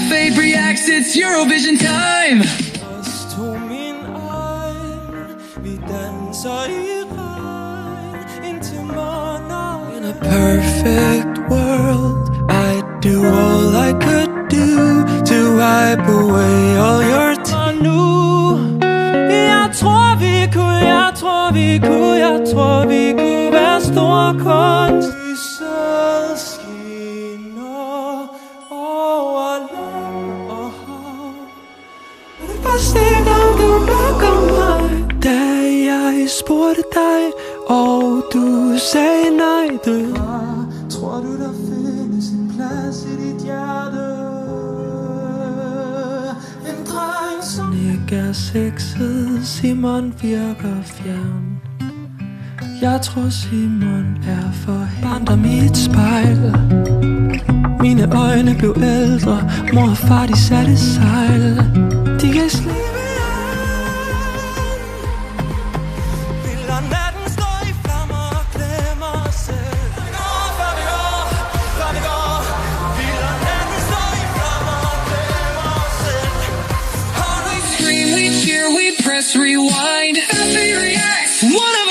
F8 reacts, it's Eurovision time. In a perfect world, I'd do all I could do to wipe away all your tears. Nu, jeg tror vi kunne være stor kunst. Lyset skinner over land og hav. Det første gang du mærker mig, da jeg spurgte dig, og du sagde nej. Tror du der findes en plads i dit hjerte? En dreng som ikke er sexet, Simon virker fjern. Jeg tror Simon er for barndom i et spejl. Mine øjne blev ældre, mor og far de satte sejl. De kan slippe. Press rewind. F8 reacts. One of